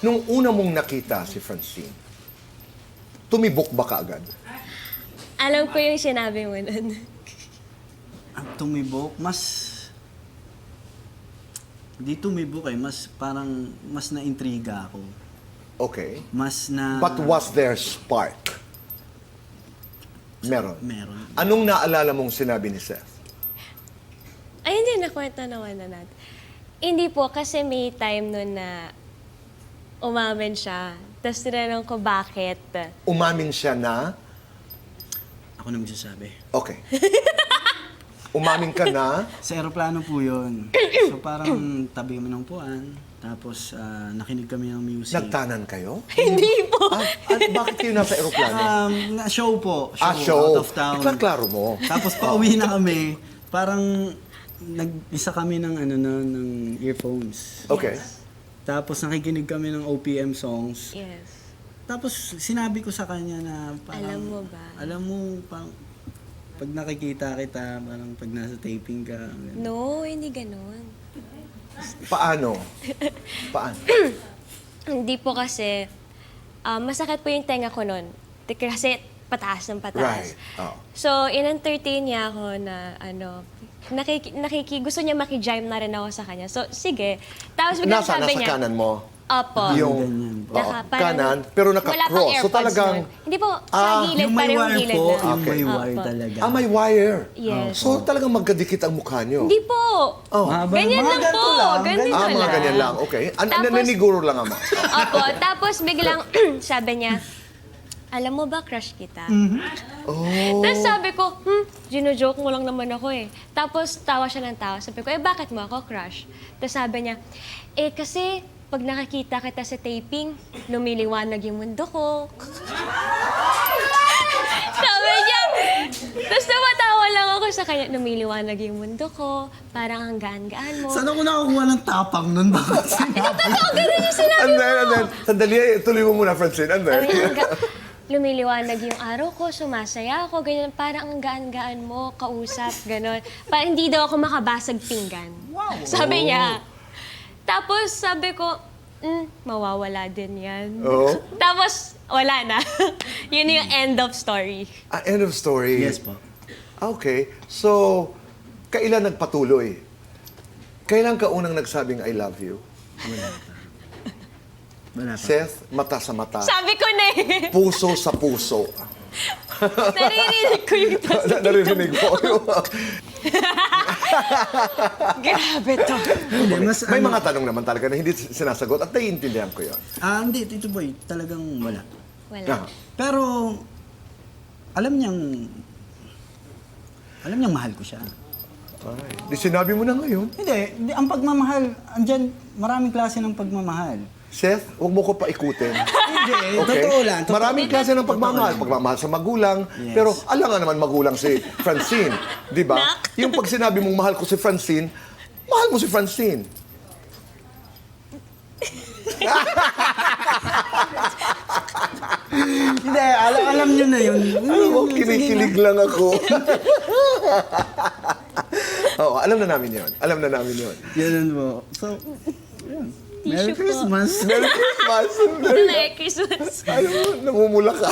Nung una mong nakita si Francine, tumibok ba kaagad? Alam ko yung sinabi mo nun. Ang tumibok, di tumibok mas parang, mas na-intriga ako. Okay. Mas na... But was there spark? Meron. Meron. Anong naalala mong sinabi ni Seth? Ay, hindi, nakwento naman na natin. Hindi po, kasi may time nun na umamin siya. Tapos tinanong ko bakit. Umamin siya na, Ako na magsasabi. okay. Umamin ka na, Sa aeroplano po yun. So parang tabi kami ng upuan. Tapos nakinig kami ng music. nagtanan kayo? Hindi po. Bakit kayo nasa aeroplano? Show po. Show. Out of town. Iklaklaro mo. Tapos pauwi na kami. Parang nag-isa kami ng ng earphones. Okay. Tapos nakikinig kami ng OPM songs. Yes. Tapos sinabi ko sa kanya na parang... Alam mo ba? Alam mo, parang pag nakikita kita, parang pag nasa taping ka. ganun. No, hindi ganun. Paano? Paano? Hindi po kasi, masakit po yung tenga ko nun. Kasi pataas ng pataas. Right. Oh. So, in-entertain niya ako na, gusto niya makijime na rin ako sa kanya. So, sige. Tapos biglang Nasa sabi niya, kanan mo? Opo. Yung ganyan po. kanan, pero wala pang naka-cross. So AirPods talagang, nun. Hindi po, sa gilid, yung may parehong wire gilid po, na. yung may Opo. wire talaga. may wire. Yes. So talagang magkadikit ang mukha nyo. Hindi po. Oh. Ganyan lang ganito po. Ganito Mga lang. ganyan lang. Okay. Tapos- Naniguro lang ama. Opo. Tapos biglang sabi niya, alam mo ba, crush kita? Oh. Tapos sabi ko, gino-joke mo lang naman ako eh. Tapos tawa siya ng tawa. Sabi ko, bakit mo ako crush? Tapos sabi niya, kasi pag nakakita kita sa taping, lumiliwanag yung mundo ko. Sabi niya, tapos tumatawa lang ako sa kanya, lumiliwanag yung mundo ko, parang ang gaan-gaan mo. Saan ako nakakuha ng tapang nun? Bakit sinabi? Ganun yung sinabi mo. And then, sandali, tuloy mo muna, Francine. And then, Sabi niya, lumiliwanag yung araw ko, sumasaya ako, ganyan, parang ang gaan-gaan mo, kausap, gano'n. Parang hindi daw ako makabasag pinggan. Wow. Sabi niya. Tapos sabi ko, mawawala din yan. Oh. Tapos, wala na. Yun yung end of story. End of story. Yes po. Okay. So, kailan nagpatuloy? Kailan ka unang nagsabing I love you? Wala pa. Seth, mata sa mata. Sabi ko na eh. Puso sa puso. Naririnig ko yung Naririnig mo. Grabe to. Hindi, mas May mga tanong naman talaga na hindi sinasagot at naiintindihan ko yun. Hindi, Tito Boy, talagang wala. Wala. Pero, alam niyang mahal ko siya. Ay, di sinabi mo na ngayon. Hindi, ang pagmamahal, andyan, maraming klase ng pagmamahal. Seth, huwag mo ko paikutin. Hindi, Okay? totoo lang. Totoo. Maraming klase ng pagmamahal. Totoo lang. Pagmamahal sa magulang. Yes. Pero alam nga naman magulang si Francine. Di ba? Nak. Yung pag sinabi mong mahal ko si Francine, mahal mo si Francine. Hindi, alam niyo na yun. Alam mo, kinikilig lang ako. Oo, alam na namin yun. Alam na namin yun. Ganun po. So, yun. Merry Tissue po. Christmas. Merry Christmas! Merry Christmas. Alam mo, namumula ka.